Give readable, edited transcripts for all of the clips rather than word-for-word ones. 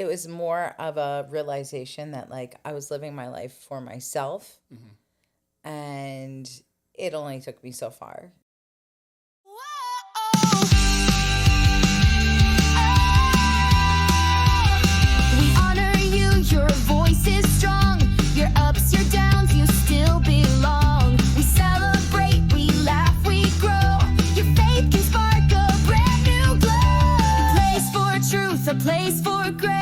it was more of a realization that like I was living my life for myself, and it only took me so far. We honor you, your voice is strong. Your ups, your downs, you still belong. We celebrate, we laugh, we grow. Your faith can spark a brand new glow. A place for truth, a place for grace.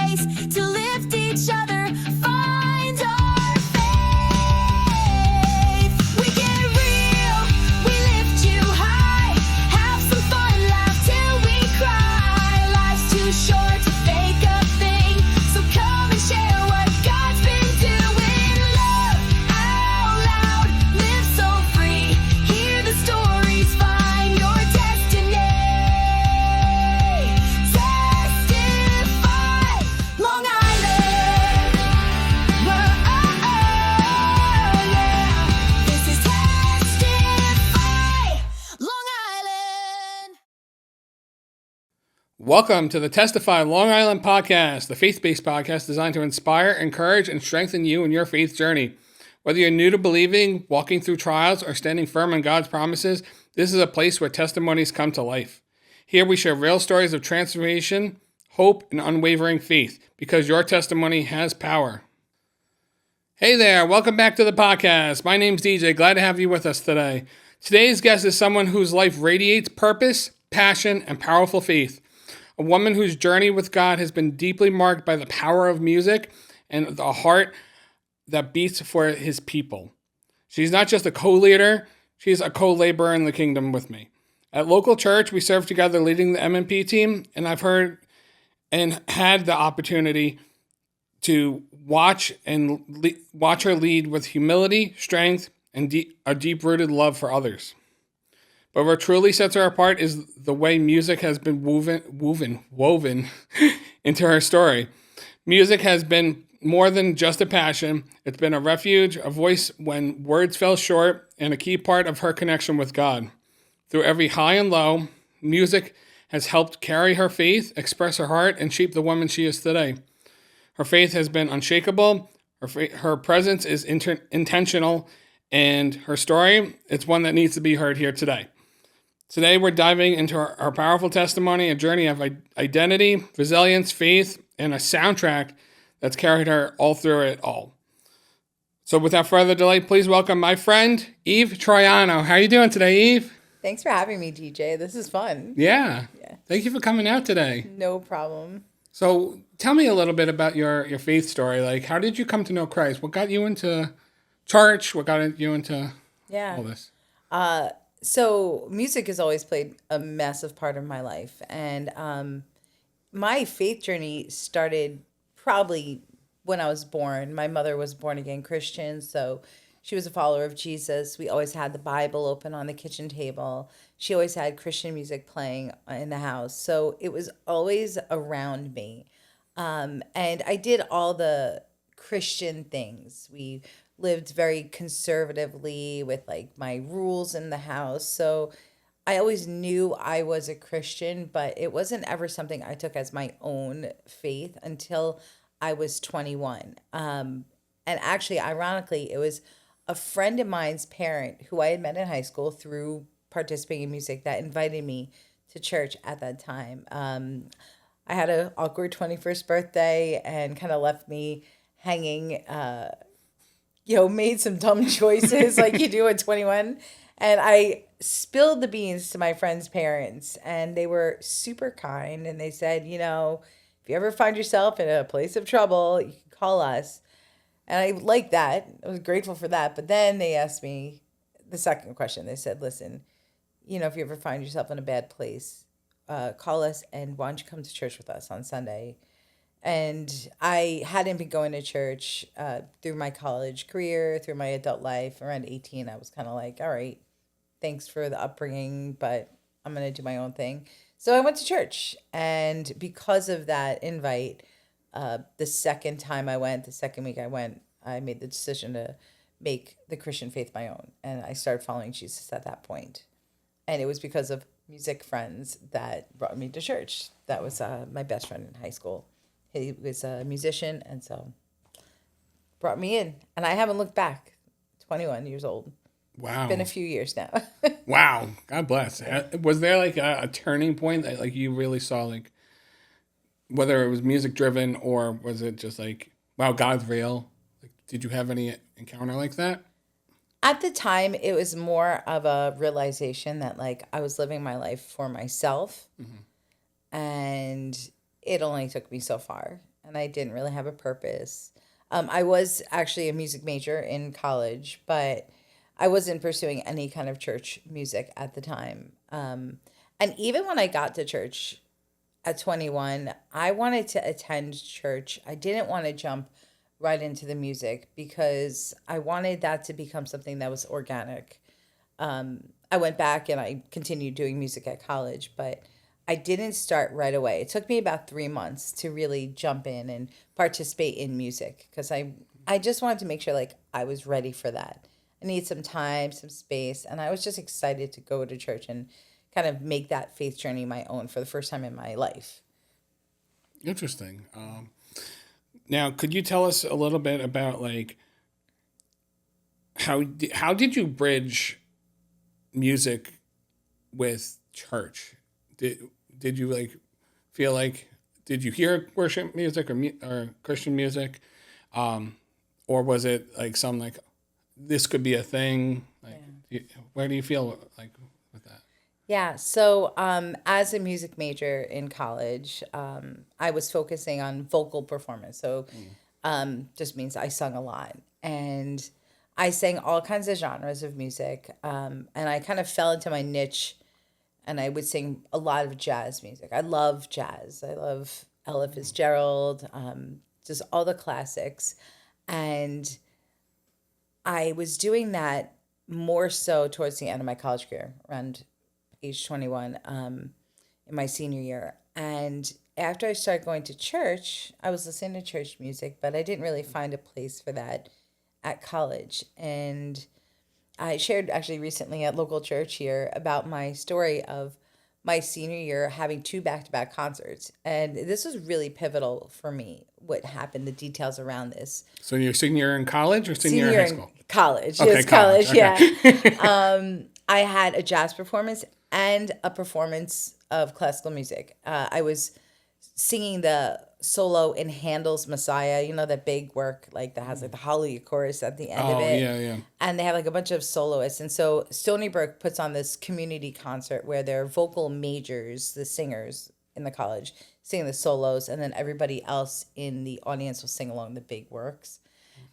To lift each other, find our faith. We get real, we lift you high. Have some fun, laugh till we cry. Life's too short to fake a thing, so come and share what God's been doing. Love out loud, live so free. Hear the stories, find your destiny. Testify, Long Island. Yeah. This is Testify, Long Island. Welcome to the Testify Long Island Podcast, the faith-based podcast designed to inspire, encourage, and strengthen you in your faith journey. Whether you're new to believing, walking through trials, or standing firm in God's promises, this is a place where testimonies come to life. Here we share real stories of transformation, hope, and unwavering faith, because your testimony has power. Hey there, welcome back to the podcast. My name's DJ, glad to have you with us today. Today's guest is someone whose life radiates purpose, passion, and powerful faith. A woman whose journey with God has been deeply marked by the power of music and the heart that beats for his people. She's not just a co-leader, she's a co-laborer in the kingdom with me. At local church, we serve together leading the M&P team, and I've heard and had the opportunity to watch her lead with humility, strength, and a deep-rooted love for others. But what truly sets her apart is the way music has been woven into her story. Music has been more than just a passion. It's been a refuge, a voice when words fell short, and a key part of her connection with God. Through every high and low, music has helped carry her faith, express her heart, and shape the woman she is today. Her faith has been unshakable. Her presence is intentional, and her story, it's one that needs to be heard here today. Today, we're diving into our powerful testimony, a journey of identity, resilience, faith, and a soundtrack that's carried her all through it all. So without further delay, please welcome my friend, Eve Troiano. How are you doing today, Eve? Thanks for having me, DJ. This is fun. Yeah. Thank you for coming out today. No problem. So tell me a little bit about your faith story. Like, how did you come to know Christ? What got you into church? What got you into all this? So music has always played a massive part of my life. And my faith journey started probably when I was born. My mother was born again Christian, so she was a follower of Jesus. We always had the Bible open on the kitchen table. She always had Christian music playing in the house. So it was always around me. And I did all the Christian things. We lived very conservatively with like my rules in the house. So I always knew I was a Christian, but it wasn't ever something I took as my own faith until I was 21. And actually, ironically, it was a friend of mine's parent who I had met in high school through participating in music that invited me to church at that time. I had an awkward 21st birthday and kind of left me hanging, made some dumb choices like you do at 21. And I spilled the beans to my friend's parents, and they were super kind. And they said, if you ever find yourself in a place of trouble, you can call us. And I liked that. I was grateful for that. But then they asked me the second question. They said, listen, if you ever find yourself in a bad place, call us, and why don't you come to church with us on Sunday? And I hadn't been going to church through my college career, through my adult life. Around 18, I was kind of like, all right, thanks for the upbringing, but I'm going to do my own thing. So I went to church. And because of that invite, the second week I went, I made the decision to make the Christian faith my own. And I started following Jesus at that point. And it was because of music friends that brought me to church. That was my best friend in high school. He was a musician, and so brought me in. And I haven't looked back. 21 years old. Wow. Been a few years now. Wow. God bless. Was there like a turning point that like you really saw, like whether it was music driven or was it just like, wow, God's real? Like, did you have any encounter like that? At the time, it was more of a realization that like I was living my life for myself, and it only took me so far, and I didn't really have a purpose. I was actually a music major in college, but I wasn't pursuing any kind of church music at the time. And even when I got to church at 21, I wanted to attend church. I didn't want to jump right into the music because I wanted that to become something that was organic. I went back and I continued doing music at college, but I didn't start right away. It took me about 3 months to really jump in and participate in music because I just wanted to make sure like I was ready for that. I need some time, some space, and I was just excited to go to church and kind of make that faith journey my own for the first time in my life. Interesting. Now, could you tell us a little bit about like how did you bridge music with church? Did you like feel like did you hear worship music or Christian music, or was it like some like this could be a thing? Like, where do you feel like with that? Yeah, so as a music major in college, I was focusing on vocal performance. So just means I sung a lot. And I sang all kinds of genres of music. And I kind of fell into my niche, and I would sing a lot of jazz music. I love jazz. I love Ella Fitzgerald, just all the classics. And I was doing that more so towards the end of my college career, around age 21, in my senior year. And after I started going to church, I was listening to church music, but I didn't really find a place for that at college. And I shared actually recently at local church here about my story of my senior year having 2 back-to-back concerts. And this was really pivotal for me, what happened, the details around this. So you're senior in college or senior in high school? College. Okay, Yes, college, okay. yeah. I had a jazz performance and a performance of classical music. I was singing the solo in Handel's Messiah, you know, that big work like that has like the Hallelujah chorus at the end of it. Yeah. And they have like a bunch of soloists. And so Stony Brook puts on this community concert where their vocal majors, the singers in the college, sing the solos, and then everybody else in the audience will sing along the big works.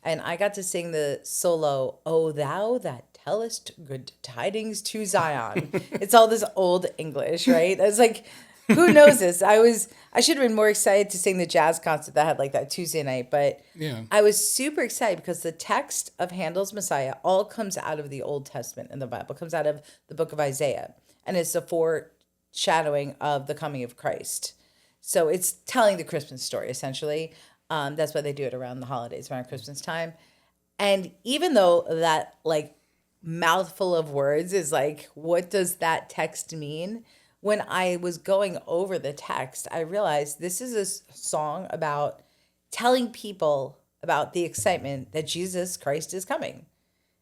And I got to sing the solo, "O Thou That Tellest Good Tidings to Zion." It's all this old English, right? I was like, who knows this? I should have been more excited to sing the jazz concert that had like that Tuesday night, but Yeah. I was super excited because the text of Handel's Messiah all comes out of the Old Testament in the Bible, comes out of the book of Isaiah, and it's a foreshadowing of the coming of Christ. So it's telling the Christmas story essentially. That's why they do it around the holidays, around Christmas time. And even though that like mouthful of words is like, what does that text mean? When I was going over the text, I realized this is a song about telling people about the excitement that Jesus Christ is coming.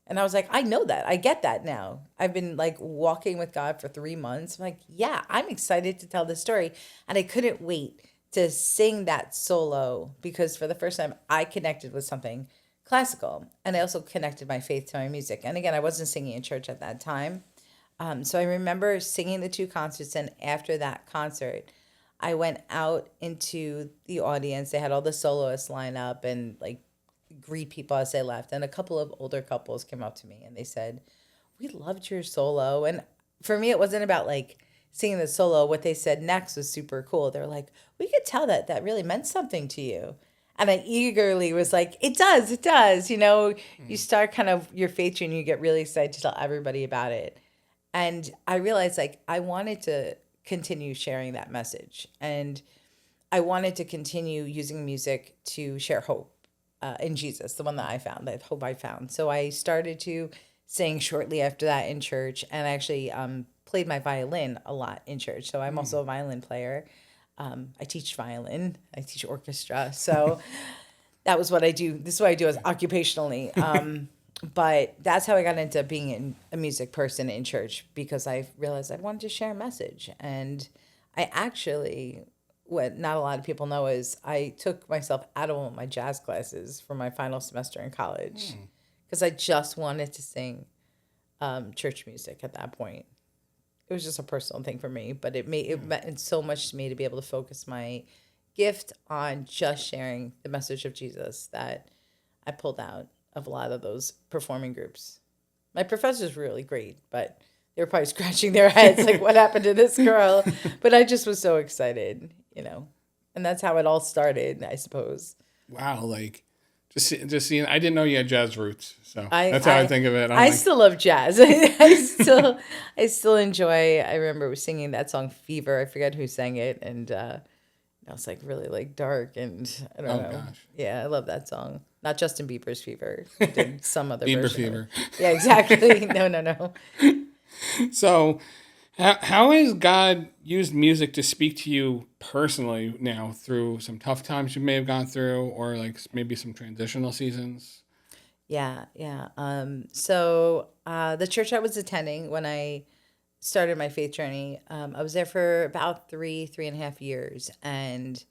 And I was like, I know that. I get that now. I've been like walking with God for 3 months. I'm like, yeah, I'm excited to tell this story. And I couldn't wait to sing that solo because for the first time I connected with something classical. And I also connected my faith to my music. And again, I wasn't singing in church at that time. So I remember singing the 2 concerts. And after that concert, I went out into the audience. They had all the soloists line up and like greet people as they left. And a couple of older couples came up to me and they said, "We loved your solo." And for me, it wasn't about like singing the solo. What they said next was super cool. They're like, "We could tell that that really meant something to you." And I eagerly was like, it does, it does. You know, you start kind of your faith journey, you get really excited to tell everybody about it. And I realized like I wanted to continue sharing that message. And I wanted to continue using music to share hope in Jesus, the one that I found, that hope I found. So I started to sing shortly after that in church, and I actually played my violin a lot in church. So I'm also a violin player. I teach violin, I teach orchestra. So that was what I do. This is what I do as occupationally. But that's how I got into being a music person in church, because I realized I wanted to share a message. And I actually, what not a lot of people know is I took myself out of all my jazz classes for my final semester in college because I just wanted to sing church music at that point. It was just a personal thing for me, but it meant so much to me to be able to focus my gift on just sharing the message of Jesus that I pulled out of a lot of those performing groups. My professors were really great, but they were probably scratching their heads like, what happened to this girl? But I just was so excited, and that's how it all started, I suppose. Wow, like just seeing. I didn't know you had jazz roots, so that's how I think of it. I still love jazz. I still enjoy. I remember singing that song "Fever." I forget who sang it, and it was like really like dark, and I don't know. Gosh. Yeah, I love that song. Not Justin Bieber's "Fever." I did some other Bieber version. Fever. Yeah, exactly. No. So, how has God used music to speak to you personally now through some tough times you may have gone through, or like maybe some transitional seasons? Yeah. So the church I was attending when I started my faith journey, I was there for about 3.5 years, and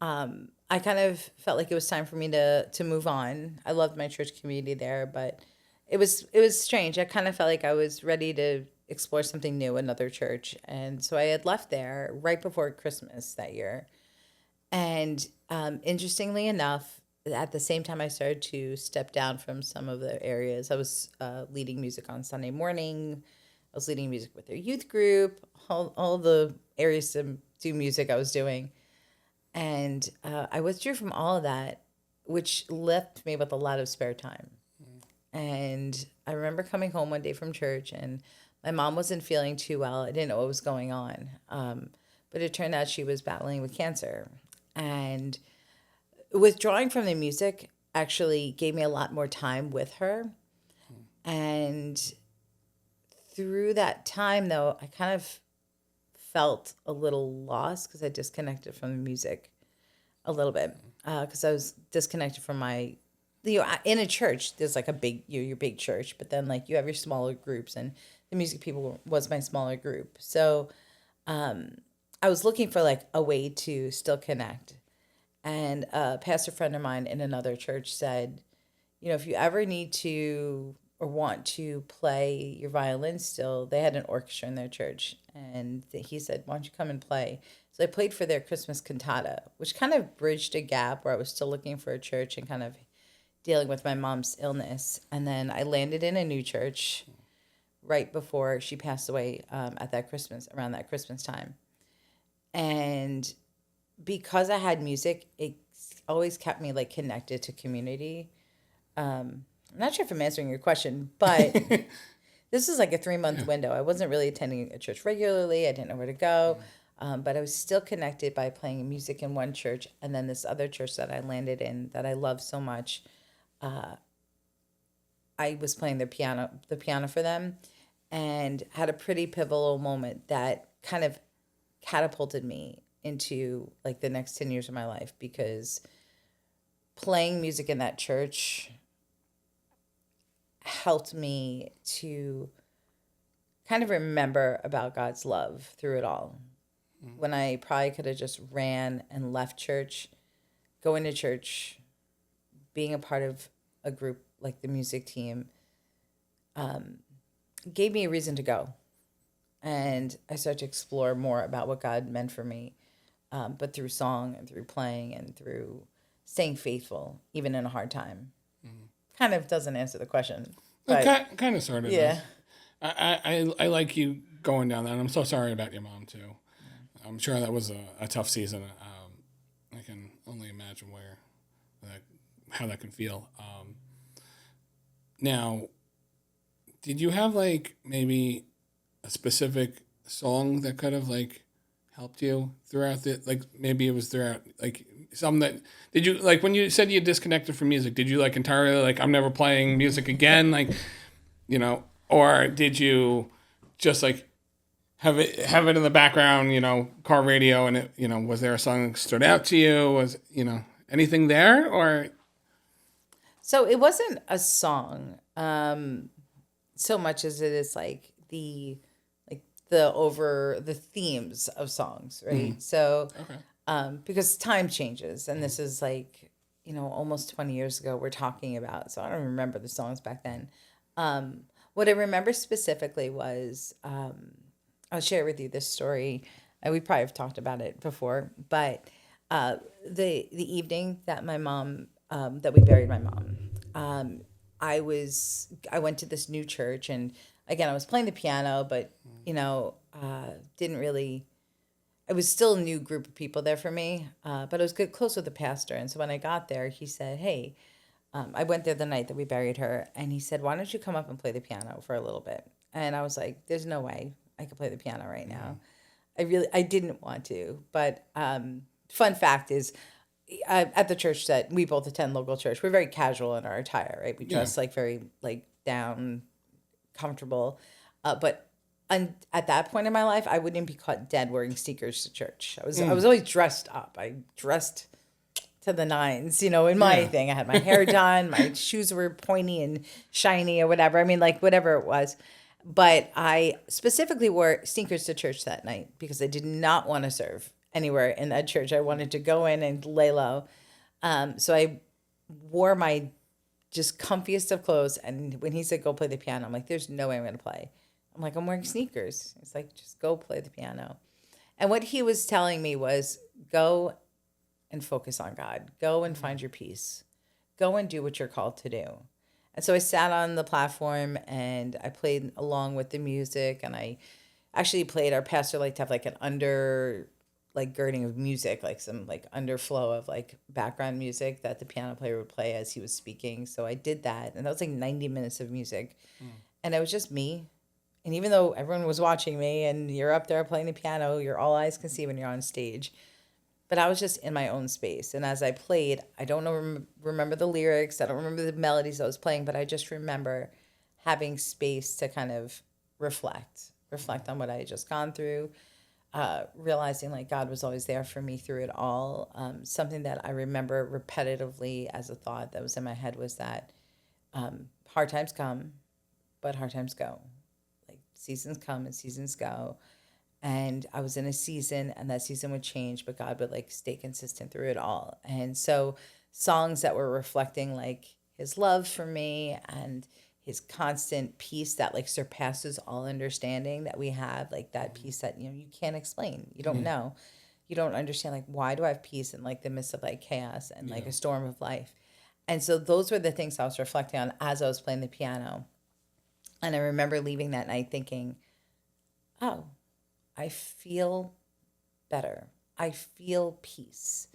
I kind of felt like it was time for me to move on. I loved my church community there, but it was strange. I kind of felt like I was ready to explore something new, another church, and so I had left there right before Christmas that year. And interestingly enough, at the same time I started to step down from some of the areas. I was leading music on Sunday morning. I was leading music with their youth group, all the areas to do music I was doing. And I withdrew from all of that, which left me with a lot of spare time. And I remember coming home one day from church, and my mom wasn't feeling too well. I didn't know what was going on. But it turned out she was battling with cancer. And withdrawing from the music actually gave me a lot more time with her. And through that time, though, I kind of felt a little lost because I disconnected from the music a little bit. Because I was disconnected from my, in a church, there's like a big, your big church, but then like you have your smaller groups, and the music people was my smaller group. So I was looking for like a way to still connect. And a pastor friend of mine in another church said, if you ever need to or want to play your violin still, they had an orchestra in their church. And he said, why don't you come and play? So I played for their Christmas cantata, which kind of bridged a gap where I was still looking for a church and kind of dealing with my mom's illness. And then I landed in a new church right before she passed away at that Christmas, around that Christmas time. And because I had music, it always kept me like connected to community. I'm not sure if I'm answering your question, but this is like a 3-month window. I wasn't really attending a church regularly. I didn't know where to go. But I was still connected by playing music in one church. And then this other church that I landed in that I love so much, I was playing the piano for them, and had a pretty pivotal moment that kind of catapulted me into like the next 10 years of my life, because playing music in that church helped me to kind of remember about God's love through it all. When I probably could have just ran and left church, going to church, being a part of a group like the music team, gave me a reason to go. And I started to explore more about what God meant for me, but through song and through playing and through staying faithful, even in a hard time. Kind of doesn't answer the question. But Kind of, sort of. yeah. I like you going down that. And I'm so sorry about your mom, too. I'm sure that was a tough season. I can only imagine how that can feel. Now, did you have like maybe a specific song that could have like helped you throughout like maybe it was throughout like some that did you like when you said you disconnected from music, did you like entirely like I'm never playing music again, like or did you just like have it in the background, car radio, and it, was there a song that stood out to you? Was, anything there, or? So it wasn't a song, so much as it is like the themes of songs, right? So, because time changes, and this is like, almost 20 years ago we're talking about, so I don't remember the songs back then. What I remember specifically was, I'll share with you this story. We probably have talked about it before, but the evening that my mom, that we buried my mom, I went to this new church, and again I was playing the piano, but didn't really. It was still a new group of people there for me, but I was good close with the pastor, and so when I got there, he said, "Hey." I went there the night that we buried her, and he said, "Why don't you come up and play the piano for a little bit?" And I was like, "There's no way I could play the piano right now." I didn't want to, but fun fact is, at the church that we both attend, local church, we're very casual in our attire, right? We dress like very like down, comfortable, but at that point in my life, I wouldn't be caught dead wearing sneakers to church. I was always dressed up. I dressed to the nines, in my thing. I had my hair done, my shoes were pointy and shiny or whatever. I mean, like whatever it was. But I specifically wore sneakers to church that night because I did not want to serve anywhere in that church. I wanted to go in and lay low. So I wore my just comfiest of clothes. And when he said, "Go play the piano," I'm like, "There's no way I'm going to play." I'm like, "I'm wearing sneakers." It's like, "Just go play the piano." And what he was telling me was, go and focus on God. Go and find your peace. Go and do what you're called to do. And so I sat on the platform and I played along with the music, and I actually played, our pastor liked to have like an girding of music, like some like underflow of like background music that the piano player would play as he was speaking. So I did that, and that was like 90 minutes of music. And it was just me. And even though everyone was watching me and you're up there playing the piano, you're all eyes can see when you're on stage. But I was just in my own space. And as I played, I don't remember the lyrics. I don't remember the melodies I was playing, but I just remember having space to kind of reflect on what I had just gone through, realizing like God was always there for me through it all. Something that I remember repetitively as a thought that was in my head was that hard times come, but hard times go. Like seasons come and seasons go. And I was in a season, and that season would change, but God would like stay consistent through it all. And so songs that were reflecting like his love for me and his constant peace that like surpasses all understanding that we have, like that peace that, you can't explain. You don't know. You don't understand, like, why do I have peace in like the midst of like chaos and like a storm of life? And so those were the things I was reflecting on as I was playing the piano. And I remember leaving that night thinking, oh, I feel better. I feel peace.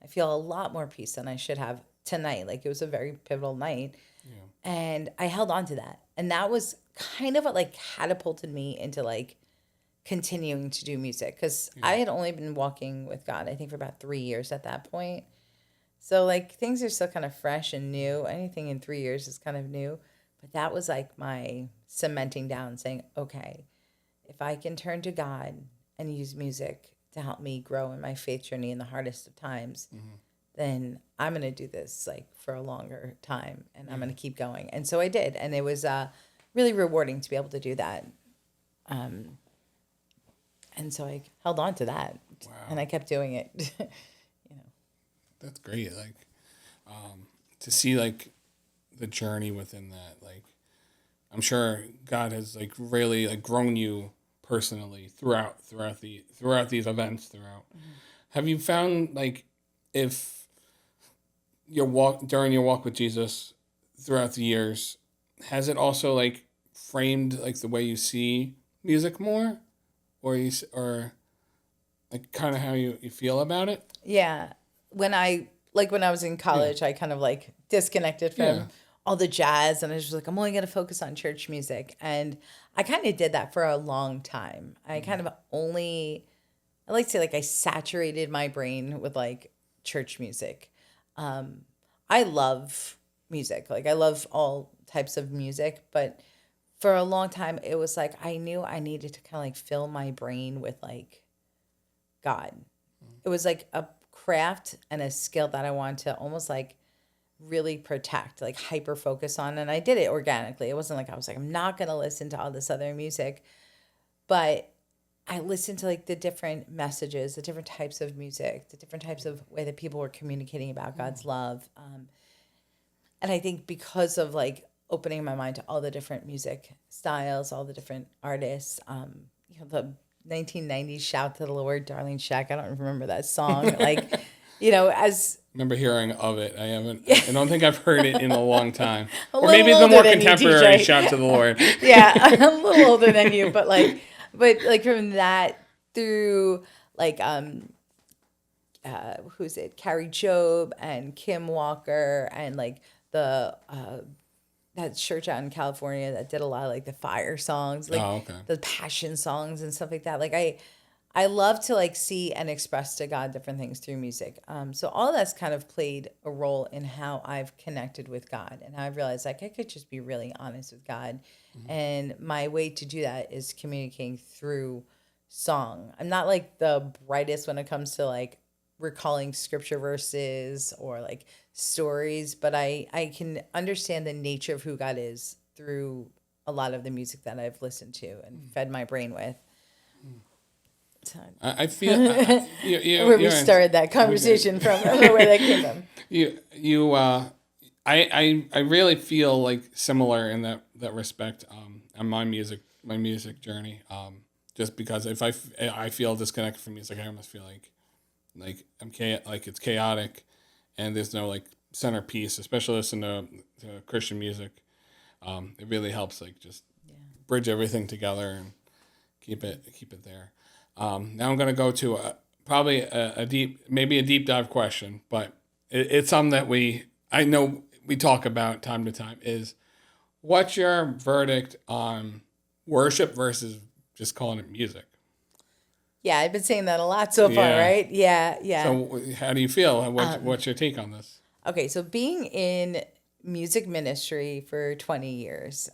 I feel a lot more peace than I should have tonight. Like it was a very pivotal night. And I held on to that. And that was kind of what like catapulted me into like continuing to do music. Because I had only been walking with God, I think, for about 3 years at that point. So like things are still kind of fresh and new. Anything in 3 years is kind of new. But that was like my cementing down, saying, okay, if I can turn to God and use music to help me grow in my faith journey in the hardest of times, then I'm going to do this like for a longer time, and I'm going to keep going. And so I did. And it was really rewarding to be able to do that. And so I held on to that. Wow. And I kept doing it. That's great. Like to see like the journey within that, like I'm sure God has like really like grown you personally throughout these events. Have you found like if during your walk with Jesus throughout the years, has it also like framed like the way you see music more, or like kind of how you feel about it? Yeah. When I was in college, I kind of like disconnected from all the jazz, and I was just like, I'm only going to focus on church music. And I kind of did that for a long time. I kind of I like to say like I saturated my brain with like church music. I love music. Like I love all types of music, but for a long time, it was like I knew I needed to kind of like fill my brain with like God. It was like a craft and a skill that I wanted to almost like really protect, like hyper focus on. And I did it organically. It wasn't like I was like, I'm not going to listen to all this other music. But I listened to like the different messages, the different types of music, the different types of way that people were communicating about God's love. And I think because of like opening my mind to all the different music styles, all the different artists, the 1990s Shout to the Lord, Darlene Shack. I don't remember that song. Like, as Remember hearing of it. I don't think I've heard it in a long time. A Or little maybe the older more than you, contemporary TJ. Shout to the Lord. yeah, I'm a little older than you, but like from that through like who's it? Carrie Job and Kim Walker and like the that church out in California that did a lot of like the fire songs, like Oh, okay. the passion songs and stuff like that. Like I love to like see and express to God different things through music. So all of that's kind of played a role in how I've connected with God, and I've realized like I could just be really honest with God, and my way to do that is communicating through song. I'm not like the brightest when it comes to like recalling scripture verses or like stories, but I can understand the nature of who God is through a lot of the music that I've listened to and fed my brain with. So, I feel where we started that conversation from, I don't know where that came from. I really feel like similar in that respect on my music journey. Just because if I feel disconnected from music, I almost feel like like it's chaotic, and there's no like centerpiece. Especially listening to Christian music, it really helps like just bridge everything together and keep it there. Now I'm going to go to probably a deep dive question, but it's something that I know we talk about time to time. Is what's your verdict on worship versus just calling it music? Yeah, I've been saying that a lot so far, Yeah. right? Yeah, yeah. So how do you feel? What's your take on this? Okay, so being in music ministry for 20 years,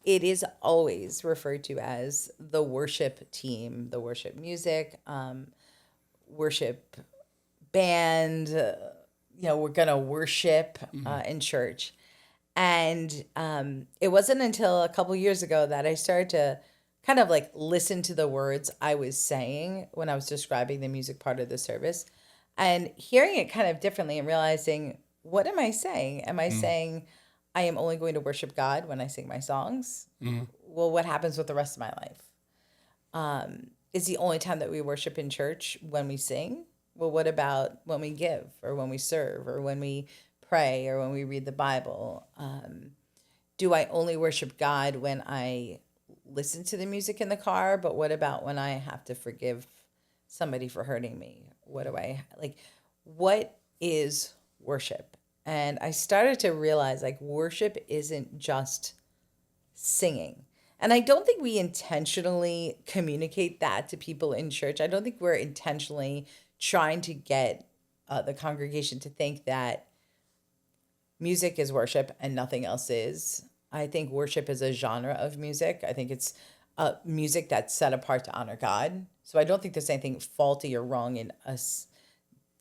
it is always referred to as the worship team, the worship music, worship band. We're going to worship in church. And it wasn't until a couple years ago that I started to kind of like listen to the words I was saying when I was describing the music part of the service and hearing it kind of differently and realizing, what am I saying? Am I saying I am only going to worship God when I sing my songs? Well, what happens with the rest of my life? Is the only time that we worship in church when we sing? Well, what about when we give or when we serve or when we pray or when we read the Bible? Do I only worship God when I listen to the music in the car? But what about when I have to forgive somebody for hurting me? What is worship? And I started to realize like worship isn't just singing. And I don't think we intentionally communicate that to people in church. I don't think we're intentionally trying to get the congregation to think that music is worship and nothing else is. I think worship is a genre of music. I think it's music that's set apart to honor God. So I don't think there's anything faulty or wrong in us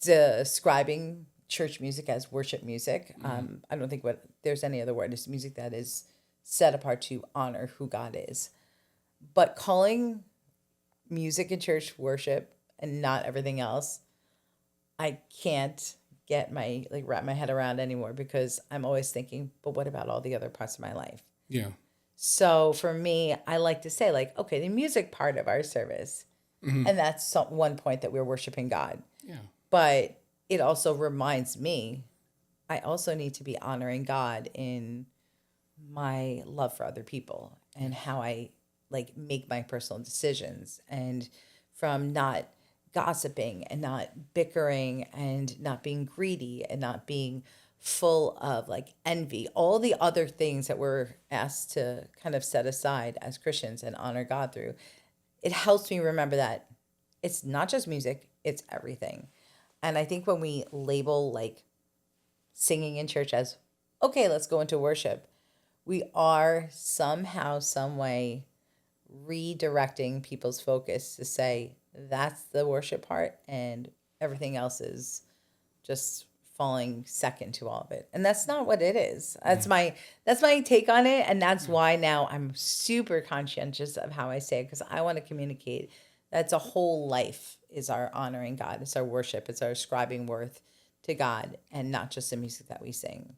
describing church music as worship music. I don't think there's any other word. It's music that is set apart to honor who God is. But calling music in church worship and not everything else, I can't wrap my head around anymore because I'm always thinking, but what about all the other parts of my life? Yeah. So for me, I like to say like, okay, the music part of our service, and that's one point that we're worshiping God. Yeah. But it also reminds me, I also need to be honoring God in my love for other people and how I like make my personal decisions, and from not gossiping and not bickering and not being greedy and not being full of like envy, all the other things that we're asked to kind of set aside as Christians and honor God through. It helps me remember that it's not just music, it's everything. And I think when we label like singing in church as, okay, let's go into worship, we are somehow, some way redirecting people's focus to say that's the worship part and everything else is just falling second to all of it. And that's not what it is. That's my take on it. And that's why now I'm super conscientious of how I say it, because I want to communicate that's a whole life is our honoring God. It's our worship. It's our ascribing worth to God and not just the music that we sing.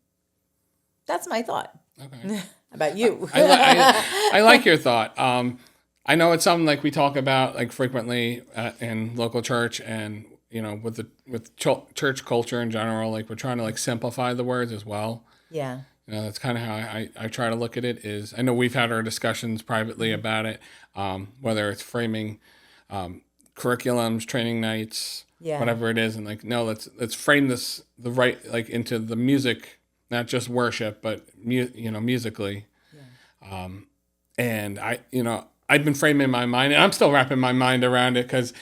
That's my thought. Okay. How about you? I like your thought. I know it's something like we talk about like frequently in local church, and with church culture in general. Like we're trying to like simplify the words as well. Yeah. That's kind of how I try to look at it. Is I know we've had our discussions privately about it, whether it's framing curriculums, training nights, whatever it is, and like no, let's frame this the right like into the music, not just worship, but musically. Yeah. And I've been framing my mind, and I'm still wrapping my mind around it because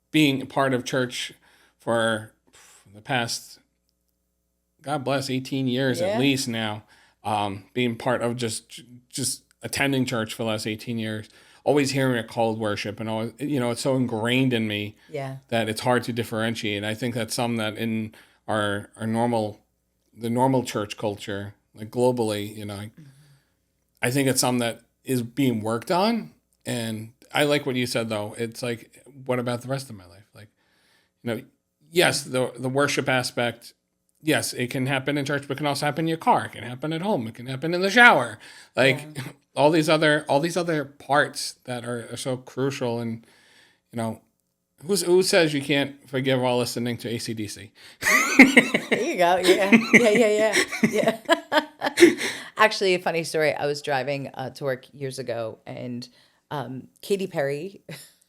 being a part of church for the past, God bless, 18 years at least now, being part of just attending church for the last 18 years, always hearing it called worship, and always, it's so ingrained in me that it's hard to differentiate. And I think that's something that in the normal church culture, like globally, I think it's something that is being worked on. And I like what you said, though. It's like, what about the rest of my life? Like, yes, the worship aspect, yes, it can happen in church, but it can also happen in your car. It can happen at home. It can happen in the shower. Like all these other parts that are so crucial. And, who says you can't forgive while listening to AC/DC? There you go. Yeah. Actually, a funny story. I was driving to work years ago, and Katy Perry.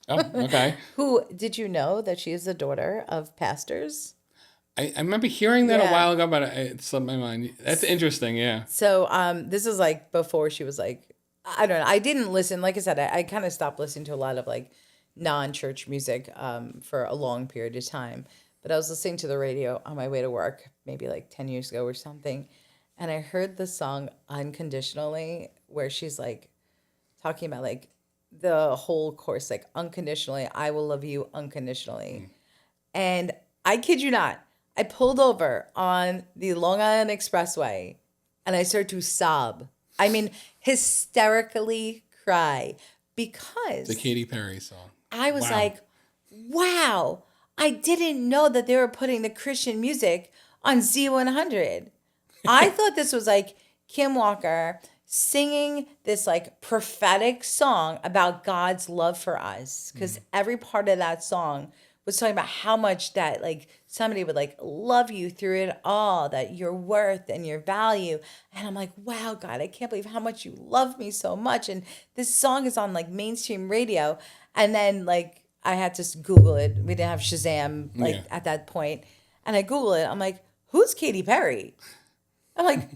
Oh, okay. Who did you know that she is the daughter of pastors? I remember hearing that a while ago, but it slipped my mind. That's interesting, yeah. So this is like before she was like, I don't know. I didn't listen. Like I said, I kind of stopped listening to a lot of like non-church music for a long period of time. But I was listening to the radio on my way to work, maybe like 10 years ago or something. And I heard the song Unconditionally, where she's like talking about like the whole course, like unconditionally, I will love you unconditionally. And I kid you not, I pulled over on the Long Island Expressway and I started to sob. I mean, hysterically cry because the Katy Perry song. I was like, wow, I didn't know that they were putting the Christian music on Z100. I thought this was like Kim Walker singing this like prophetic song about God's love for us, because every part of that song was talking about how much that like somebody would like love you through it all, that your worth and your value. And I'm like, wow, God, I can't believe how much you love me so much. And this song is on like mainstream radio. And then like I had to Google it. We didn't have Shazam like at that point. And I Google it. I'm like, who's Katy Perry? I'm like,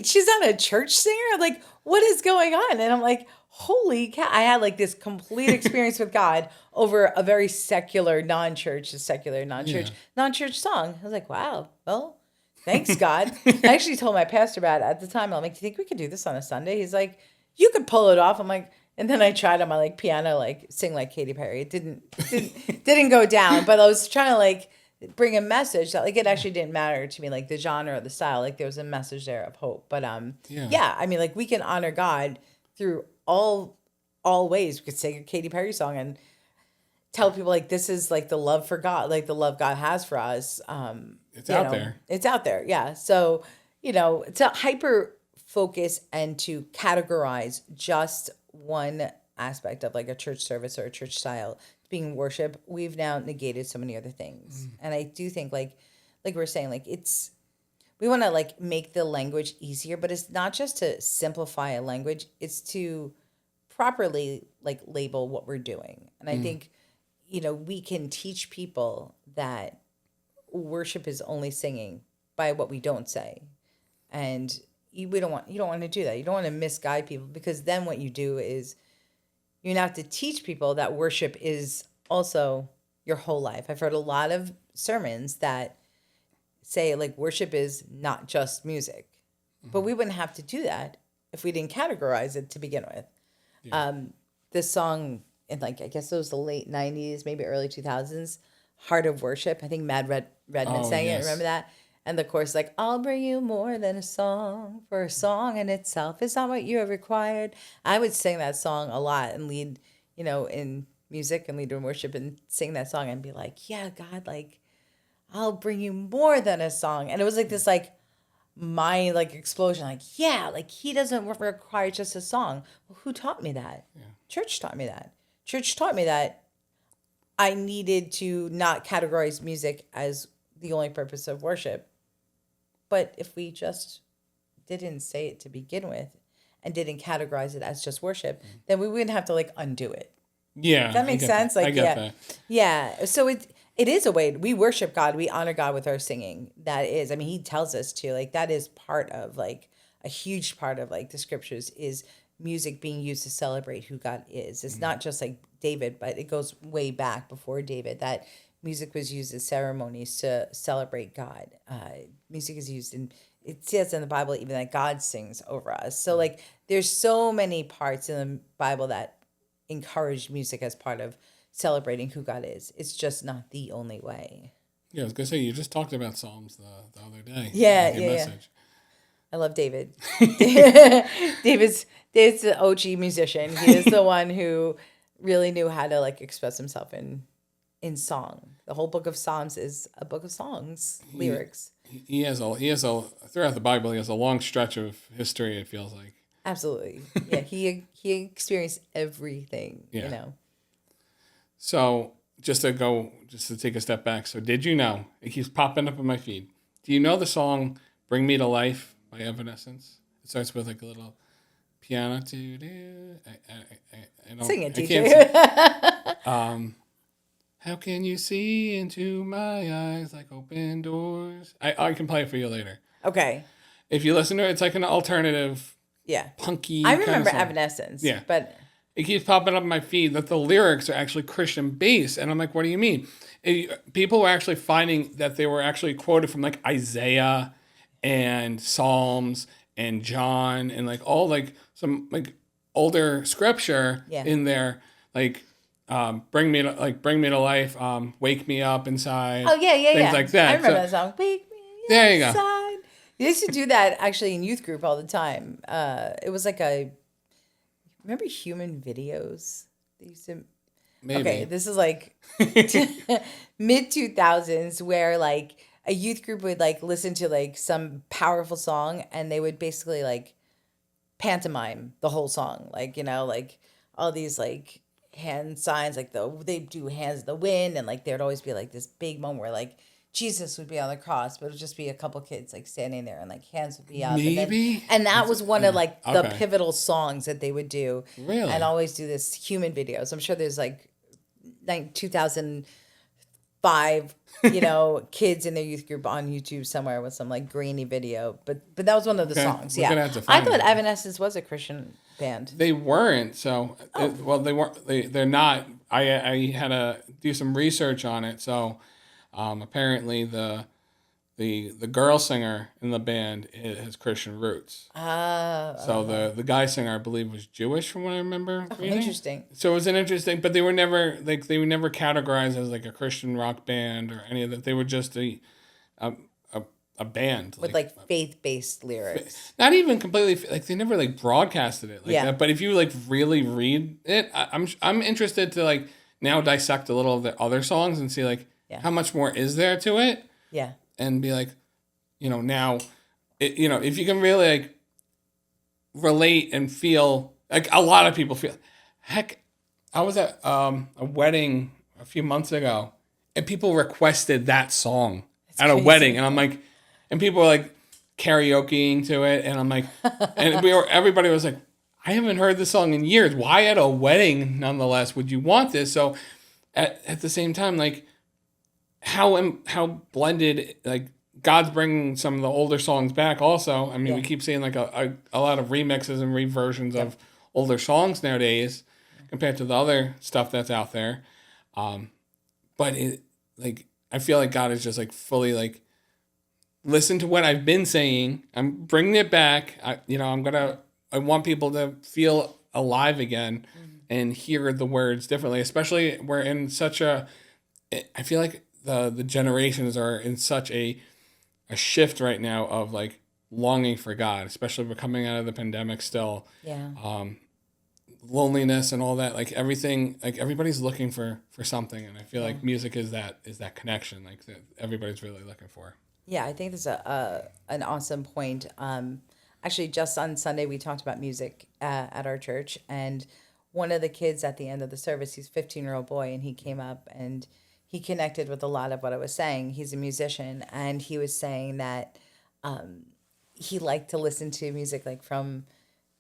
she's not a church singer? I'm like, what is going on? And I'm like, holy cow. I had like this complete experience with God over a very secular, non-church song. I was like, wow, well, thanks, God. I actually told my pastor about it at the time. I'm like, do you think we could do this on a Sunday? He's like, you could pull it off. I'm like, and then I tried on my like piano, like sing like Katy Perry. It didn't go down, but I was trying to like bring a message that like it actually didn't matter to me, like the genre or the style, like there was a message there of hope. But I mean, like we can honor God through all ways. We could sing a Katy Perry song and tell people like this is like the love for God, like the love God has for us. It's out there. It's out there, yeah. So to hyper focus and to categorize just one aspect of like a church service or a church style being worship, we've now negated so many other things. And I do think like we're saying, like we want to like make the language easier, but it's not just to simplify a language, it's to properly like label what we're doing. And I think, we can teach people that worship is only singing by what we don't say. And you don't want to do that. You don't want to misguide people, because then what you do is you have to teach people that worship is also your whole life. I've heard a lot of sermons that say like worship is not just music. but we wouldn't have to do that if we didn't categorize it to begin with. This song in like, I guess it was the late 90s, maybe early 2000s, Heart of Worship. I think Redman sang it. Remember that? And the chorus like, I'll bring you more than a song, for a song in itself is not what you have required. I would sing that song a lot and lead, in music and lead in worship and sing that song and be like, yeah, God, like, I'll bring you more than a song. And it was like this like mind like explosion, like, yeah, like he doesn't require just a song. Well, who taught me that? Yeah. Church taught me that. Church taught me that I needed to not categorize music as the only purpose of worship. But if we just didn't say it to begin with and didn't categorize it as just worship, then we wouldn't have to like undo it. Yeah. Does that make sense? That. Like, I get that. Yeah. So it is a way we worship God. We honor God with our singing. That is, I mean, he tells us to, like, that is part of like a huge part of like the scriptures is music being used to celebrate who God is. It's not just like David, but it goes way back before David that music was used as ceremonies to celebrate God. Music is used it says in the Bible even that God sings over us. So like there's so many parts in the Bible that encourage music as part of celebrating who God is. It's just not the only way. Yeah, I was gonna say you just talked about Psalms the other day. Yeah. I love David. David's the OG musician. He is the one who really knew how to like express himself in song. The whole book of Psalms is a book of songs, lyrics. He has a throughout the Bible. He has a long stretch of history. It feels like absolutely, yeah. He experienced everything. Yeah. So just to take a step back. So did you know it keeps popping up on my feed? Do you know the song "Bring Me to Life" by Evanescence? It starts with like a little piano. Sing it, DJ. How can you see into my eyes like open doors? I can play it for you later. Okay. If you listen to it, it's like an alternative, punky. I remember kind of Evanescence. Yeah, but it keeps popping up on my feed that the lyrics are actually Christian based, and I'm like, what do you mean? People were actually finding that they were actually quoted from like Isaiah and Psalms and John and like all like some like older scripture in there, like. Bring me to life. Wake me up inside. Oh yeah. Things like that. I remember that song. Wake me there you inside. Go. You used to do that actually in youth group all the time. It was like remember Human Videos? They used to. Maybe. Okay, this is like mid 2000s where like a youth group would like listen to like some powerful song and they would basically like pantomime the whole song, like like all these like. Hand signs like they do hands in the wind and like there'd always be like this big moment where like Jesus would be on the cross but it would just be a couple kids like standing there and like hands would be up and that was one of like the pivotal songs that they would do and always do this Human Videos. I'm sure there's like 2005 kids in their youth group on YouTube somewhere with some like grainy video but that was one of the songs. I thought Evanescence was a Christian band. They weren't. So, they weren't. They're not. I had to do some research on it. So, apparently the girl singer in the band has Christian roots. So the guy singer I believe was Jewish from what I remember. Oh, interesting. So it was an interesting, but they were never categorized as like a Christian rock band or any of that. They were just a band with like faith-based lyrics. Not even completely like they never like broadcasted it like that. But if you like really read it, I'm interested to like now dissect a little of the other songs and see like how much more is there to it. Yeah. And be like, now, if you can really like relate and feel like a lot of people feel. Heck, I was at a wedding a few months ago, and people requested that song at a wedding, and I'm like. And people were like karaokeing to it, and I'm like, and everybody was like, I haven't heard this song in years. Why at a wedding, nonetheless, would you want this? So, at the same time, like, how blended, like, God's bringing some of the older songs back. Also, I mean, we keep seeing like a lot of remixes and reversions of older songs nowadays compared to the other stuff that's out there. But it like I feel like God is just like fully like. listen to what I've been saying. I'm bringing it back. I want people to feel alive again and hear the words differently, especially we're in such I feel like the generations are in such a shift right now of like longing for God, especially we're coming out of the pandemic still. Yeah. Loneliness and all that, like everything, like everybody's looking for something, and I feel like music is that connection, like that everybody's really looking for. Yeah, I think that's an awesome point. Actually, just on Sunday we talked about music at our church, and one of the kids at the end of the service, he's a 15-year-old boy, and he came up and he connected with a lot of what I was saying. He's a musician, and he was saying that he liked to listen to music like from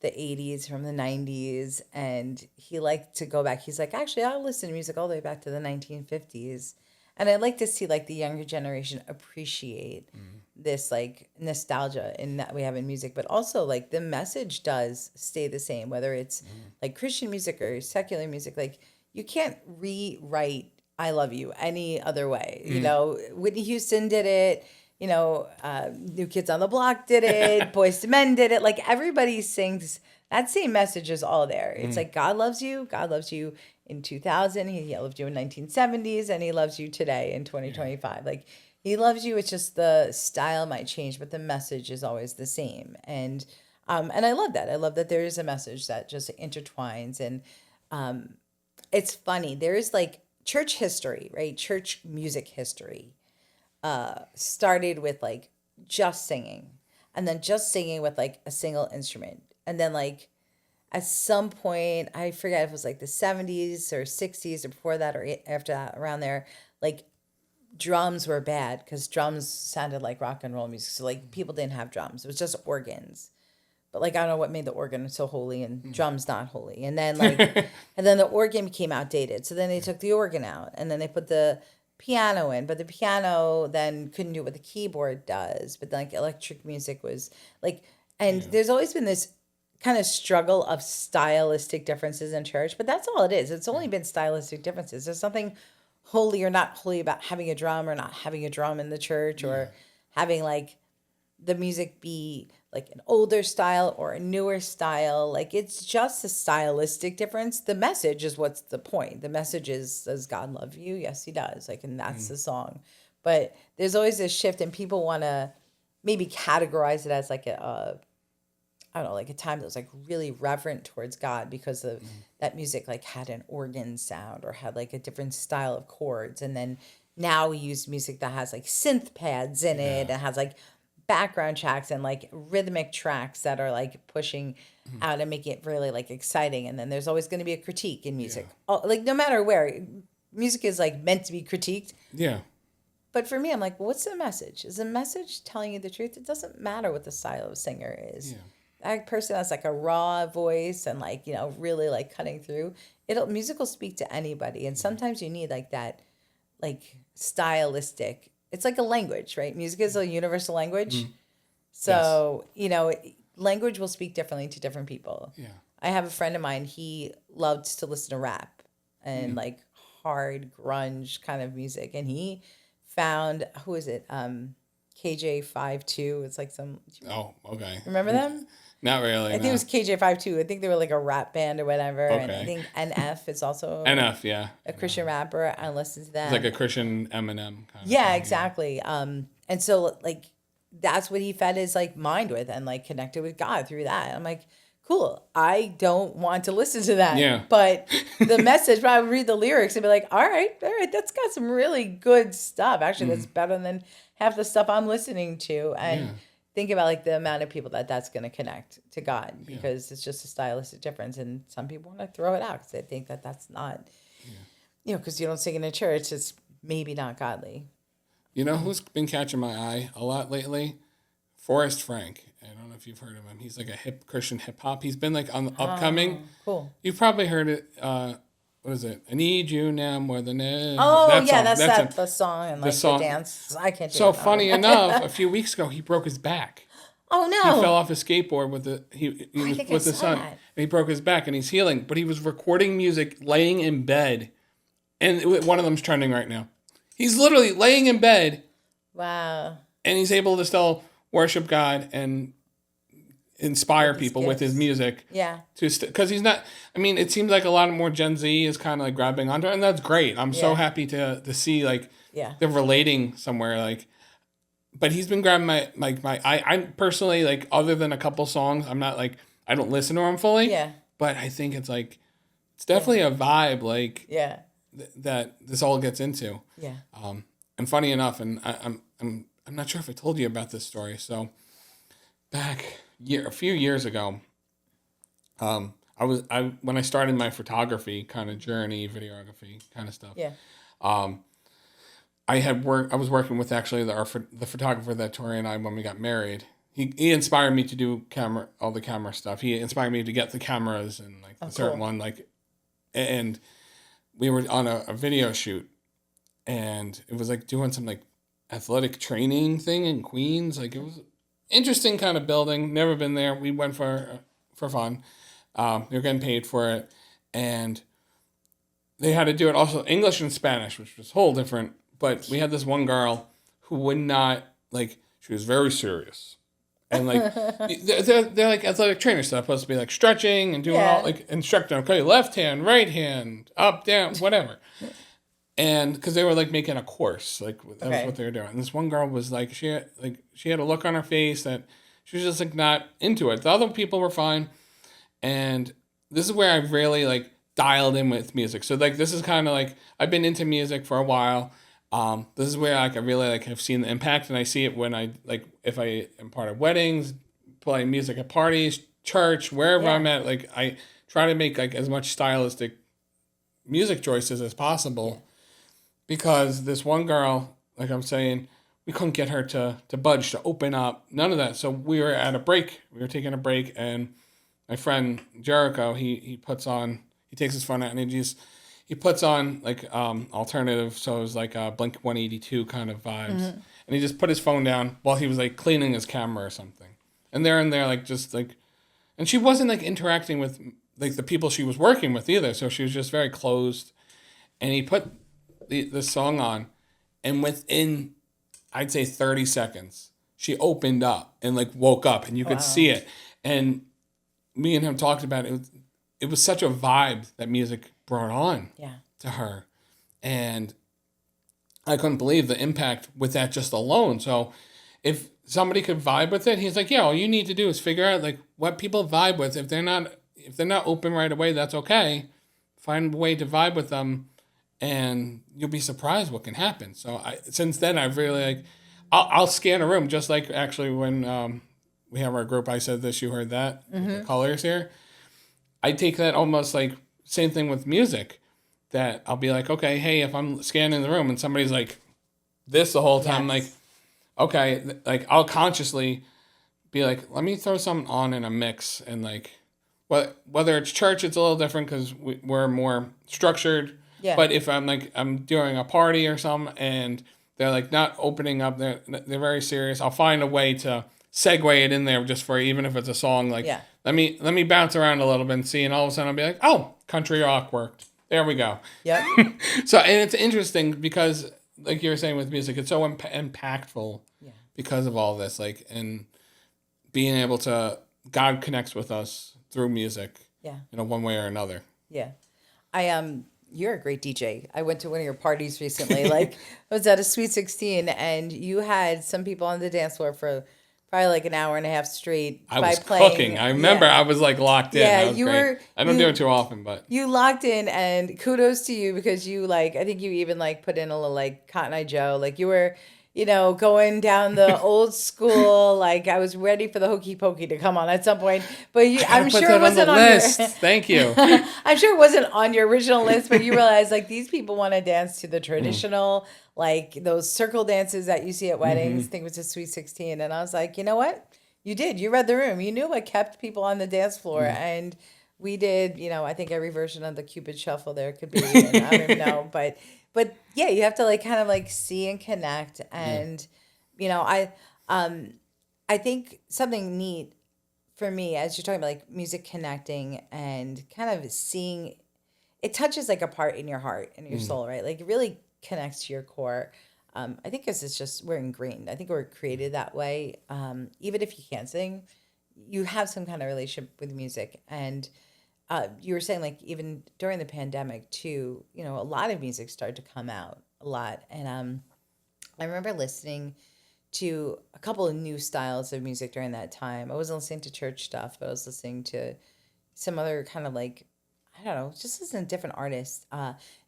the 80s, from the 90s, and he liked to go back. He's like, actually, I'll listen to music all the way back to the 1950s. And I'd like to see like the younger generation appreciate this like nostalgia in that we have in music, but also like the message does stay the same, whether it's like Christian music or secular music. Like you can't rewrite I Love You any other way. You know, Whitney Houston did it. You know, New Kids on the Block did it. Boyz II Men did it. Like everybody sings that same message is all there. It's like God loves you. God loves you in 2000. He loved you in 1970s, and he loves you today in 2025. Like he loves you. It's just the style might change, but the message is always the same. And I love that. I love that there is a message that just intertwines. And it's funny. There is like church history, right? Church music history. Started with like just singing, and then just singing with like a single instrument. And then like at some point, I forget if it was like the 70s or 60s or before that or after that, around there, like drums were bad because drums sounded like rock and roll music. So like people didn't have drums. It was just organs. But like I don't know what made the organ so holy and drums not holy. And then like and then the organ became outdated. So then they took the organ out, and then they put the piano in, but the piano then couldn't do what the keyboard does. But then like electric music was like, and there's always been this kind of struggle of stylistic differences in church, but that's all it is. It's only been stylistic differences. There's nothing holy or not holy about having a drum or not having a drum in the church, or having like the music be like an older style or a newer style. Like it's just a stylistic difference. The message is what's the point. The message is, does God love you? Yes, he does. Like, and that's the song. But there's always this shift, and people want to maybe categorize it as like a I don't know, like a time that was like really reverent towards God because of that music like had an organ sound or had like a different style of chords. And then now we use music that has like synth pads in it and has like background tracks and like rhythmic tracks that are like pushing out and making it really like exciting. And then there's always going to be a critique in music. Like no matter where, music is like meant to be critiqued. Yeah. But for me, I'm like, what's the message? Is the message telling you the truth? It doesn't matter what the style of singer is. Yeah. That person has like a raw voice and like, you know, really like cutting through. Music will speak to anybody. And sometimes you need like that, like stylistic. It's like a language, right? Music is a universal language. So, you know, language will speak differently to different people. Yeah. I have a friend of mine, he loved to listen to rap and like hard grunge kind of music. And he found, who is it? KJ52. It's like some. Oh, okay. Remember them? Not really. I think it was KJ52. I think they were like a rap band or whatever. Okay. And I think NF is also a Christian rapper. I listen to that. It's like a Christian Eminem kind of thing. Exactly. And so like that's what he fed his like mind with and like connected with God through that. I'm like, cool. I don't want to listen to that. Yeah. But the message, but I would read the lyrics and be like, all right, that's got some really good stuff. Actually, that's better than half the stuff I'm listening to. And think about like the amount of people that's going to connect to God because it's just a stylistic difference. And some people want to throw it out because they think that that's not, you know, because you don't sing in a church, it's maybe not godly. You know who's been catching my eye a lot lately? Forrest Frank. I don't know if you've heard of him. He's like a Christian hip hop. He's been like on the upcoming. Cool. You've probably heard it. What is it? I need you now more than ever. Oh, that's the song and like the dance. I can't do it. So funny enough, a few weeks ago, he broke his back. Oh, no. He fell off his skateboard with his son. And he broke his back, and he's healing. But he was recording music laying in bed. And one of them's trending right now. He's literally laying in bed. Wow. and he's able to still worship God and inspire people with his music. Yeah. Because he's not, I mean, it seems like a lot more Gen Z is kind of like grabbing onto it, and that's great. I'm so happy to see like they're relating somewhere, like, but he's been grabbing I personally, like, other than a couple songs, I'm not like, I don't listen to him fully. Yeah. But I think it's like, it's definitely a vibe, like, that this all gets into. Yeah. And funny enough, and I'm not sure if I told you about this story. So back a few years ago, when I started my photography kind of journey, videography kind of stuff. Yeah. I was working with actually the photographer that Tori and I, when we got married, he inspired me to do all the camera stuff. He inspired me to get the cameras and like a certain one, like, and we were on a video shoot, and it was like doing some like athletic training thing in Queens. Like, it was interesting kind of building. Never been there. We went for fun. We were getting paid for it, and they had to do it also English and Spanish, which was whole different. But we had this one girl who would not, like, she was very serious. And like they're like athletic trainers, so they're supposed to be like stretching and doing all, like, instructing, okay, left hand, right hand, up, down, whatever. And because they were like making a course, like that was what they were doing. And this one girl was like, she had a look on her face that she was just like not into it. The other people were fine, and this is where I really like dialed in with music. So like this is kind of like, I've been into music for a while. This is where like I really like have seen the impact, and I see it when I like, if I am part of weddings, playing music at parties, church, wherever I'm at. Like, I try to make like as much stylistic music choices as possible, because this one girl, like I'm saying, we couldn't get her to budge, to open up, none of that. So we were at a break. We were taking a break, and my friend Jericho, he takes his phone out and he puts on like alternative, so it was like Blink 182 kind of vibes. Mm-hmm. And he just put his phone down while he was like cleaning his camera or something. And they're in there like just like, and she wasn't like interacting with like the people she was working with either, so she was just very closed. And he put the song on, and within, I'd say 30 seconds, she opened up and like woke up, and you could see it. And me and him talked about it. It was such a vibe that music brought on to her. And I couldn't believe the impact with that just alone. So if somebody could vibe with it, he's like, yeah, all you need to do is figure out like what people vibe with. If they're not open right away, that's okay. Find a way to vibe with them, and you'll be surprised what can happen. So since then, I've really like, I'll scan a room, just like actually when we have our group, I Said This, You Heard That, the colors here. I take that almost like same thing with music, that I'll be like, okay, hey, if I'm scanning the room and somebody's like this the whole time, like, okay, like I'll consciously be like, let me throw something on in a mix. And like, whether it's church, it's a little different because we're more structured. Yeah. But if I'm doing a party or something and they're like not opening up, they're very serious, I'll find a way to segue it in there just for, even if it's a song, like, let me bounce around a little bit and see, and all of a sudden I'll be like, oh, country rock worked. There we go. Yep. So, and it's interesting because, like you were saying with music, it's so impactful because of all this, like, and being able to, God connects with us through music, one way or another. Yeah. You're a great DJ. I went to one of your parties recently. Like, I was at a Sweet 16, and you had some people on the dance floor for probably like an hour and a half straight. I was cooking. I remember I was like locked in. Yeah, you were. I don't do it too often, but you locked in, and kudos to you, because you like, I think you even like put in a little like Cotton Eye Joe. Like, you were, going down the old school. Like, I was ready for the Hokey Pokey to come on at some point, but I'm sure it wasn't on your Thank you. I'm sure it wasn't on your original list, but you realized like these people want to dance to the traditional, like those circle dances that you see at weddings. I think it was a Sweet 16, and I was like, you know what? You did. You read the room. You knew what kept people on the dance floor, and we did. I think every version of the Cupid Shuffle there could be. I don't even know, but yeah, you have to like kind of like see and connect, and I think something neat for me, as you're talking about like music connecting and kind of seeing, it touches like a part in your heart and your soul, right? Like, it really connects to your core. I think it's just we're ingrained. I think we're created that way. Even if you can't sing, you have some kind of relationship with music. And you were saying like even during the pandemic too, you know, a lot of music started to come out a lot. And I remember listening to a couple of new styles of music during that time. I wasn't listening to church stuff, but I was listening to some other kind of like, I don't know, just listening to different artists.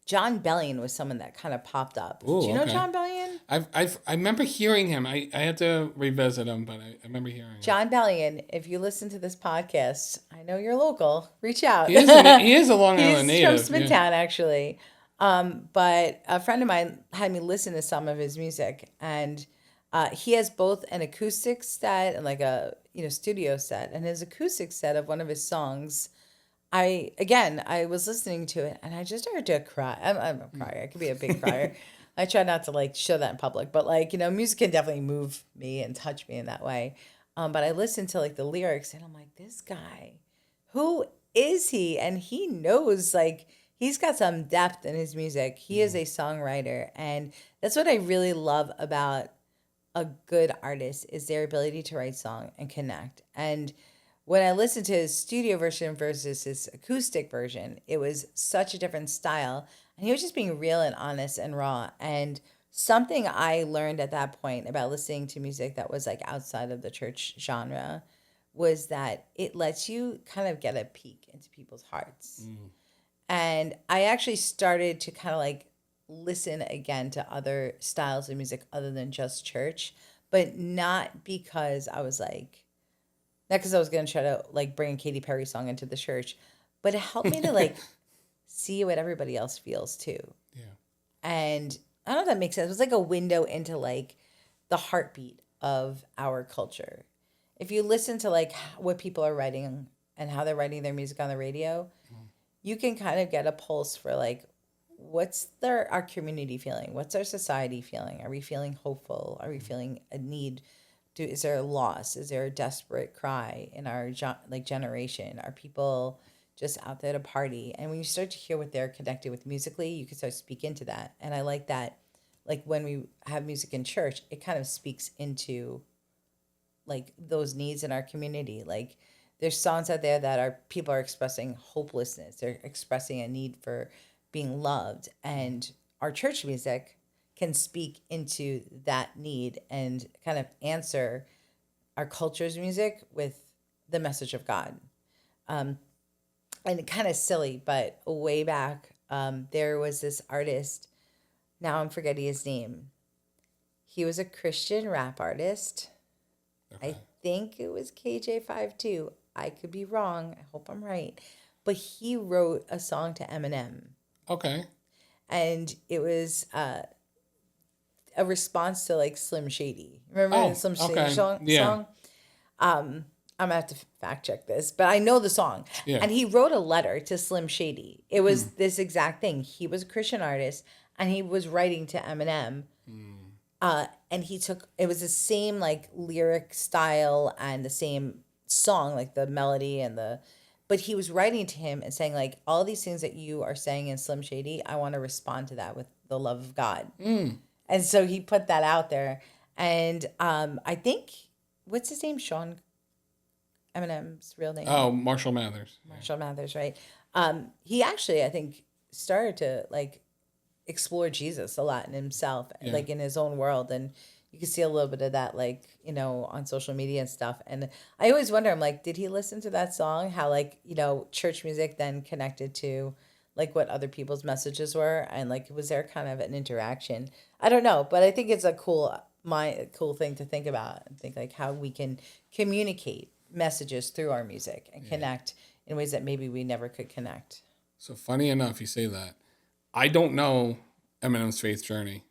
John Bellion was someone that kind of popped up. Ooh, Do you know okay. John Bellion? I remember hearing him. I had to revisit him, but I remember hearing him. John Bellion, if you listen to this podcast, I know you're local. Reach out. He is a Long Island He's native. from Smithtown, actually. But a friend of mine had me listen to some of his music, and he has both an acoustic set and like a studio set. And his acoustic set of one of his songs, I was listening to it and I just started to cry. I'm a crier. I could be a big crier. I try not to like show that in public, but like, music can definitely move me and touch me in that way. But I listened to like the lyrics and I'm like, this guy, who is he? And he knows, like, he's got some depth in his music. He is a songwriter. And that's what I really love about a good artist is their ability to write song and connect. And when I listened to his studio version versus his acoustic version, it was such a different style. And he was just being real and honest and raw. And something I learned at that point about listening to music that was like outside of the church genre was that it lets you kind of get a peek into people's hearts. And I actually started to kind of like listen again to other styles of music other than just church, but not because I was like, not because I was going to try to like bring a Katy Perry song into the church, but it helped me to like see what everybody else feels too. Yeah. And I don't know if that makes sense. It was like a window into like the heartbeat of our culture. If you listen to like what people are writing and how they're writing their music on the radio, you can kind of get a pulse for like, what's our community feeling? What's our society feeling? Are we feeling hopeful? Are we feeling a need? Is there a loss? Is there a desperate cry in our generation? Are people just out there to party? And when you start to hear what they're connected with musically, you can start to speak into that. And I like that, like when we have music in church, it kind of speaks into like those needs in our community. Like there's songs out there that people are expressing hopelessness. They're expressing a need for being loved. And our church music can speak into that need and kind of answer our culture's music with the message of God. And kind of silly, but way back, there was this artist, now I'm forgetting his name. He was a Christian rap artist. Okay. I think it was KJ52. I could be wrong. I hope I'm right. But he wrote a song to Eminem. Okay. And it was a response to like Slim Shady. Remember the Slim Shady song? Yeah. I'm gonna have to fact check this, but I know the song. Yeah. And he wrote a letter to Slim Shady. It was this exact thing. He was a Christian artist and he was writing to Eminem. And it was the same like lyric style and the same song, like the melody but he was writing to him and saying like, all these things that you are saying in Slim Shady, I want to respond to that with the love of God. And so he put that out there. And I think, what's his name? Eminem's real name? Oh, Marshall Mathers. Marshall Mathers, right? He actually, I think, started to like explore Jesus a lot in himself, like in his own world. And you can see a little bit of that, like, on social media and stuff. And I always wonder, I'm like, did he listen to that song? How like, church music then connected to like what other people's messages were, and like was there kind of an interaction? I don't know, but I think it's a cool thing to think about and think like how we can communicate messages through our music and connect in ways that maybe we never could connect. So funny enough, you say that. I don't know Eminem's faith journey,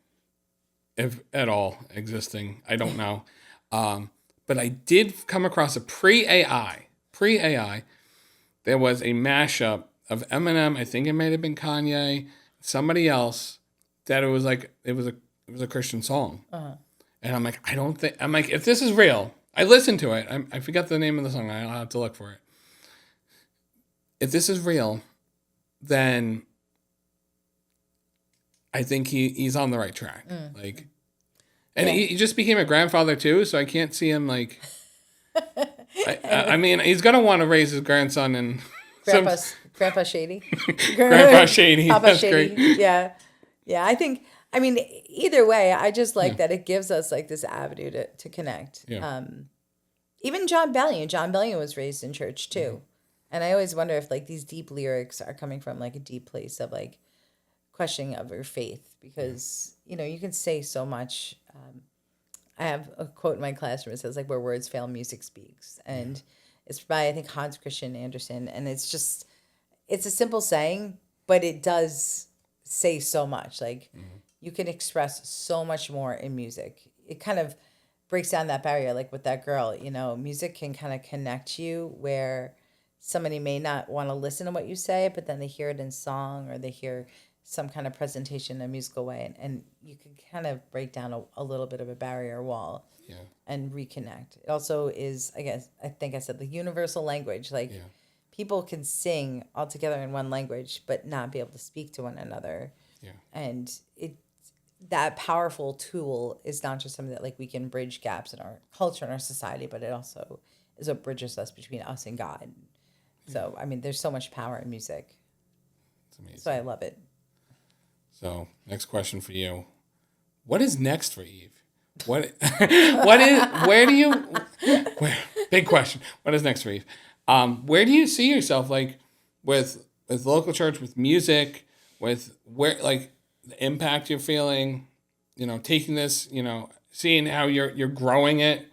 if at all existing. I don't know. But I did come across a pre-AI. There was a mashup of Eminem. I think it might have been Kanye, somebody else. That it was a Christian song. And I'm like, if this is real, I listened to it. I forgot the name of the song. I'll have to look for it. If this is real, then I think he's on the right track. Like And Yeah. he just became a grandfather too, so I can't see him like. I mean, he's gonna want to raise his grandson and Grandpa Shady. Grandpa Shady. Papa That's Shady. great. Yeah. Yeah. I mean, either way, I just like that it gives us like this avenue to connect. Yeah. Even John Bellion. John Bellion was raised in church too. And I always wonder if like these deep lyrics are coming from like a deep place of like questioning of your faith, because, you know, you can say so much. I have a quote in my classroom. It says like, where words fail, music speaks. And it's by, I think, Hans Christian Andersen. And it's a simple saying, but it does say so much. Like you can express so much more in music. It kind of breaks down that barrier. Like with that girl, you know, music can kind of connect you where somebody may not want to listen to what you say, but then they hear it in song or they hear some kind of presentation in a musical way. And you can kind of break down a little bit of a barrier wall and reconnect. It also is, I think I said the universal language. Like people can sing all together in one language, but not be able to speak to one another. Yeah. And that powerful tool is not just something that like we can bridge gaps in our culture and our society, but it also is what bridges us between us and God. So, I mean, there's so much power in music. It's amazing. So I love it. So, next question for you. What is next for Eve? Big question. What is next for Eve? Where do you see yourself, like, with local church, with music, with where, like, the impact you're feeling, you know, taking this, you know, seeing how you're growing it,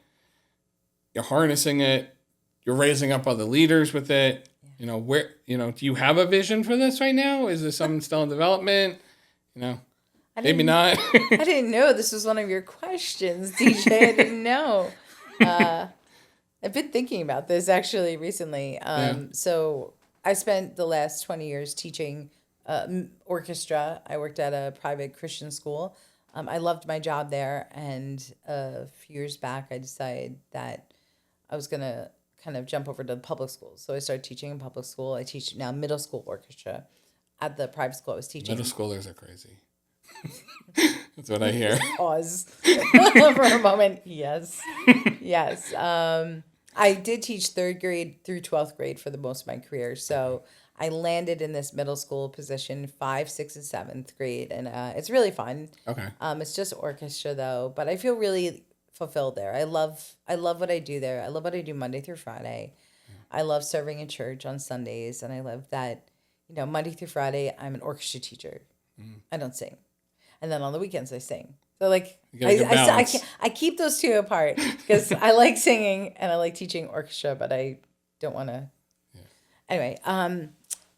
you're harnessing it, you're raising up other leaders with it. You know, where, you know, do you have a vision for this right now? Is this something still in development? You know, maybe not. I didn't know this was one of your questions, DJ. I didn't know. I've been thinking about this actually recently. So I spent the last 20 years teaching orchestra. I worked at a private Christian school. I loved my job there. And a few years back, I decided that I was going to kind of jump over to the public schools. So I started teaching in public school. I teach now middle school orchestra at the private school I was teaching. Middle schoolers are crazy. That's what I hear. Pause for a moment. Yes. Yes. I did teach 3rd grade through 12th grade for the most of my career. So I landed in this middle school position 5, 6, and 7th grade. And it's really fun. Okay. It's just orchestra though, but I feel really fulfilled there. I love what I do there. I love what I do Monday through Friday. I love serving in church on Sundays, and I love that, you know, Monday through Friday I'm an orchestra teacher. I don't sing, and then on the weekends I sing. So like I keep those two apart because I like singing and I like teaching orchestra, but I don't want to. Yeah. Anyway,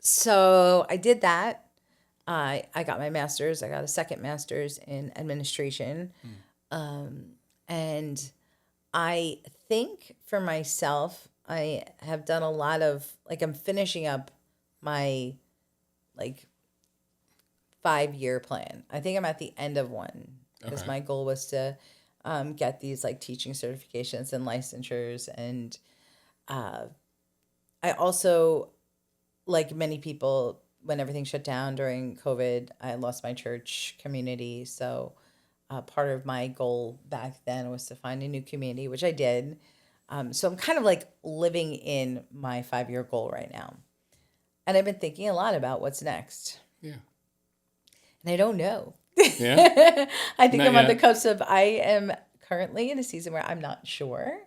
so I did that. I got my master's. I got a second master's in administration. And I think for myself, I have done a lot of, like, I'm finishing up my, like, 5-year plan. I think I'm at the end of one because my goal was to get these, like, teaching certifications and licensures. And I also, like many people, when everything shut down during COVID, I lost my church community. So part of my goal back then was to find a new community, which I did. So I'm kind of like living in my 5-year goal right now. And I've been thinking a lot about what's next. Yeah. And I don't know. Yeah. I think I'm on the cusp of, I am currently in a season where I'm not sure.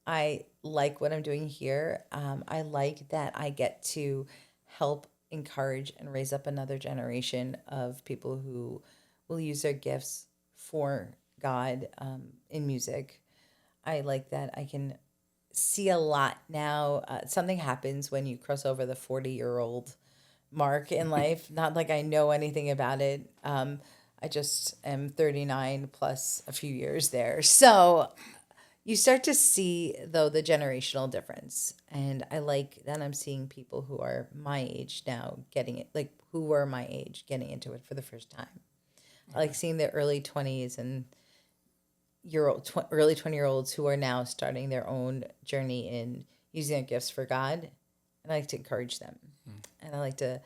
I like what I'm doing here. I like that I get to help encourage and raise up another generation of people who will use their gifts for God in music. I like that I can see a lot now. Something happens when you cross over the 40-year-old mark in life. Not like I know anything about it. I just am 39 plus a few years there. So you start to see, though, the generational difference. And I like that I'm seeing people who are my age now getting it, like who were my age getting into it for the first time. I like seeing the early 20s and early 20-year-olds who are now starting their own journey in using their gifts for God. And I like to encourage them. And I like to,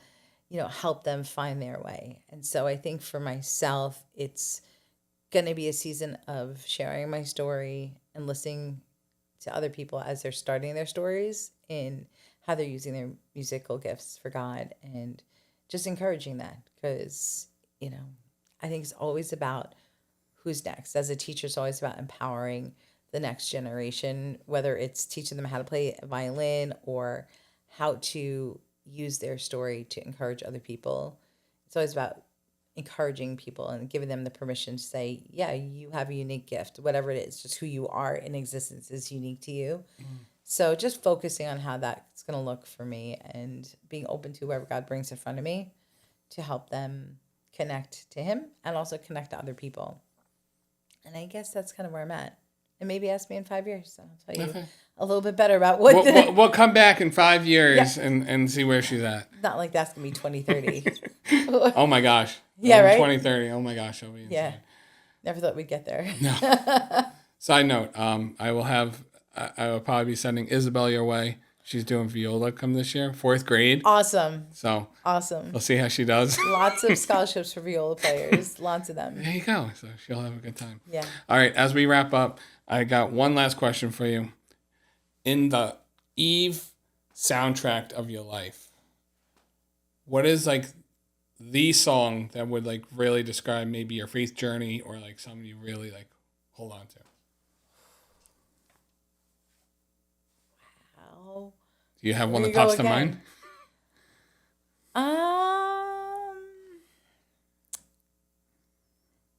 help them find their way. And so I think for myself, it's going to be a season of sharing my story and listening to other people as they're starting their stories and how they're using their musical gifts for God, and just encouraging that, because, you know, I think it's always about who's next. As a teacher, it's always about empowering the next generation, whether it's teaching them how to play a violin or how to use their story to encourage other people. It's always about encouraging people and giving them the permission to say, yeah, you have a unique gift, whatever it is, just who you are in existence is unique to you. So just focusing on how that's going to look for me and being open to whoever God brings in front of me to help them connect to him and also connect to other people. And I guess that's kind of where I'm at. And maybe ask me in 5 years. So I'll tell you a little bit better about what We'll come back in 5 years and see where she's at. Not like that's going to be 2030. Oh my gosh. Yeah, right? 2030. Oh my gosh. That'll be insane. Yeah. Never thought we'd get there. No. Side note, I will probably be sending Isabel your way. She's doing viola come this year, 4th grade. Awesome. So awesome. We'll see how she does. Lots of scholarships for viola players. Lots of them. There you go. So she'll have a good time. Yeah. All right. As we wrap up, I got one last question for you. In the Eve soundtrack of your life, what is like the song that would like really describe maybe your faith journey, or like something you really like hold on to? Wow. Do you have one that pops to mind?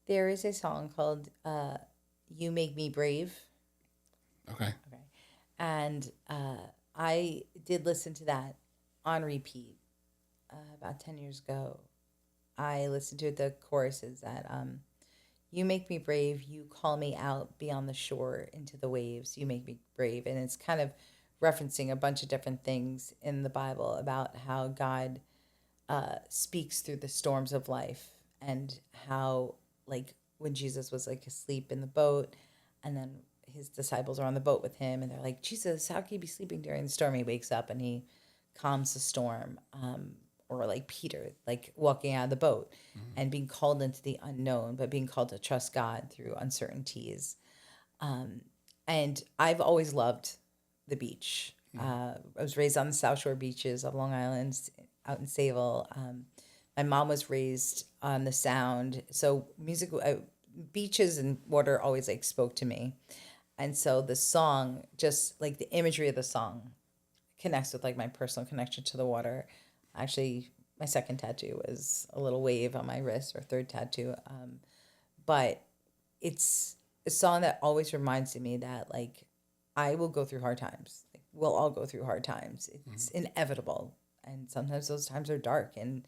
There is a song called "You Make Me Brave." Okay. And I did listen to that on repeat about 10 years ago. I listened to the choruses that you make me brave, you call me out beyond the shore into the waves, you make me brave. And it's kind of referencing a bunch of different things in the Bible about how God speaks through the storms of life, and how, like, when Jesus was like asleep in the boat, and then his disciples are on the boat with him, and they're like, Jesus, how can you be sleeping during the storm? He wakes up and he calms the storm. Or like Peter, like walking out of the boat and being called into the unknown, but being called to trust God through uncertainties. And I've always loved the beach. I was raised on the South Shore beaches of Long Island, out in Sayville. My mom was raised on the Sound. So music, beaches and water always like spoke to me. And so the song, just like the imagery of the song connects with like my personal connection to the water. Actually, my second tattoo was a little wave on my wrist, or third tattoo. But it's a song that always reminds me that, like, I will go through hard times. Like, we'll all go through hard times. It's inevitable. And sometimes those times are dark. And,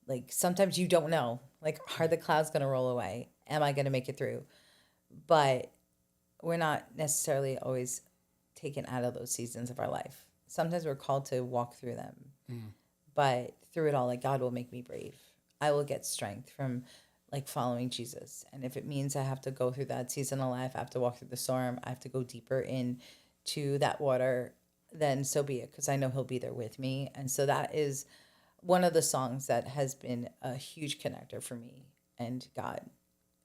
like, sometimes you don't know. Like, are the clouds going to roll away? Am I going to make it through? But we're not necessarily always taken out of those seasons of our life. Sometimes we're called to walk through them. But through it all, like, God will make me brave. I will get strength from, like, following Jesus. And if it means I have to go through that season of life, I have to walk through the storm, I have to go deeper into that water, then so be it, because I know he'll be there with me. And so that is one of the songs that has been a huge connector for me and God.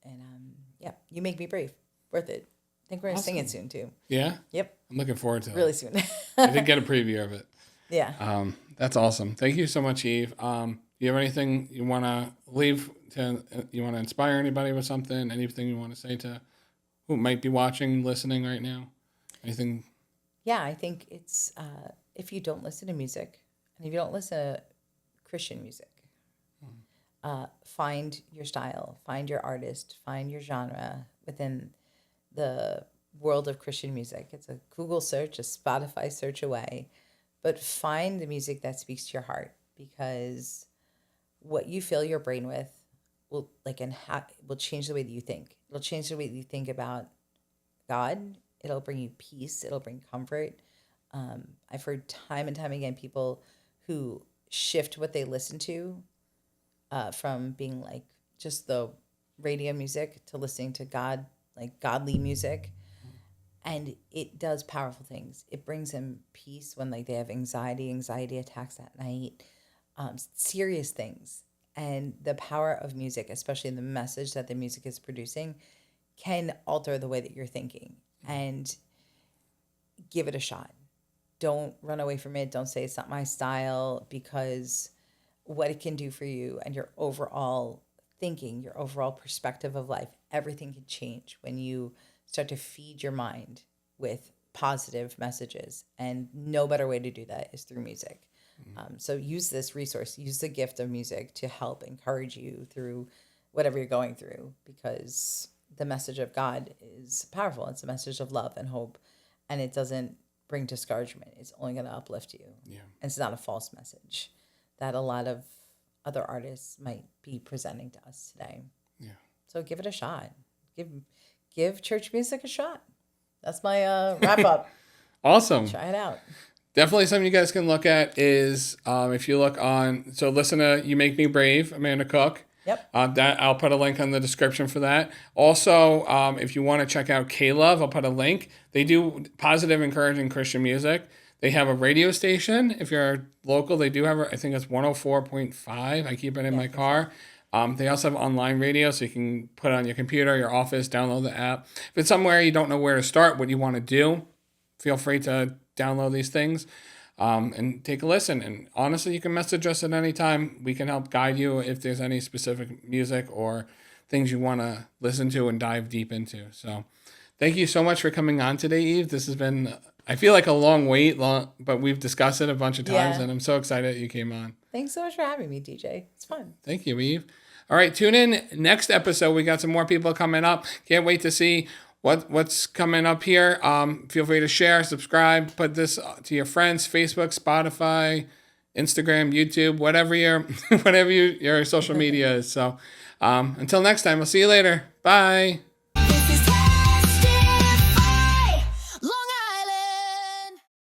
And yeah, You Make Me Brave. Worth it. I think we're going to sing it soon, too. Yeah? Yep. I'm looking forward to it. Really soon. I did get a preview of it. Yeah. That's awesome. Thank you so much, Eve. Do you have anything you want to leave to, you want to inspire anybody with something? Anything you want to say to who might be watching, listening right now? Anything? Yeah, I think it's, if you don't listen to music, and if you don't listen to Christian music, find your style, find your artist, find your genre within the world of Christian music. It's a Google search, a Spotify search away. But find the music that speaks to your heart, because what you fill your brain with will will change the way that you think. It'll change the way that you think about God. It'll bring you peace. It'll bring comfort. I've heard time and time again people who shift what they listen to from being like just the radio music to listening to God, like godly music. And it does powerful things. It brings them peace when, like, they have anxiety attacks at night, serious things. And the power of music, especially the message that the music is producing, can alter the way that you're thinking. And give it a shot. Don't run away from it. Don't say it's not my style, because what it can do for you and your overall thinking, your overall perspective of life, everything can change when you start to feed your mind with positive messages. And no better way to do that is through music. So use this resource, use the gift of music to help encourage you through whatever you're going through, because the message of God is powerful. It's a message of love and hope, and it doesn't bring discouragement. It's only going to uplift you. Yeah. And it's not a false message that a lot of other artists might be presenting to us today. Yeah. So give it a shot. Give church music a shot. That's my wrap up. Awesome. Try it out. Definitely something you guys can look at is if you look on, so listen to You Make Me Brave, Amanda Cook. Yep. That I'll put a link on the description for that. Also, if you want to check out K-Love, I'll put a link. They do positive, encouraging Christian music. They have a radio station. If you're local, they do have, I think it's 104.5. I keep it in my car. They also have online radio, so you can put it on your computer, your office, download the app. If it's somewhere you don't know where to start, what you want to do, feel free to download these things and take a listen. And honestly, you can message us at any time. We can help guide you if there's any specific music or things you want to listen to and dive deep into. So thank you so much for coming on today, Eve. This has been, I feel like a long wait, but we've discussed it a bunch of times, and I'm so excited that you came on. Thanks so much for having me, DJ. It's fun. Thank you, Eve. All right, tune in next episode. We got some more people coming up. Can't wait to see what's coming up here. Feel free to share, subscribe, put this to your friends, Facebook, Spotify, Instagram, YouTube, whatever your social media is. So until next time, I'll see you later. Bye.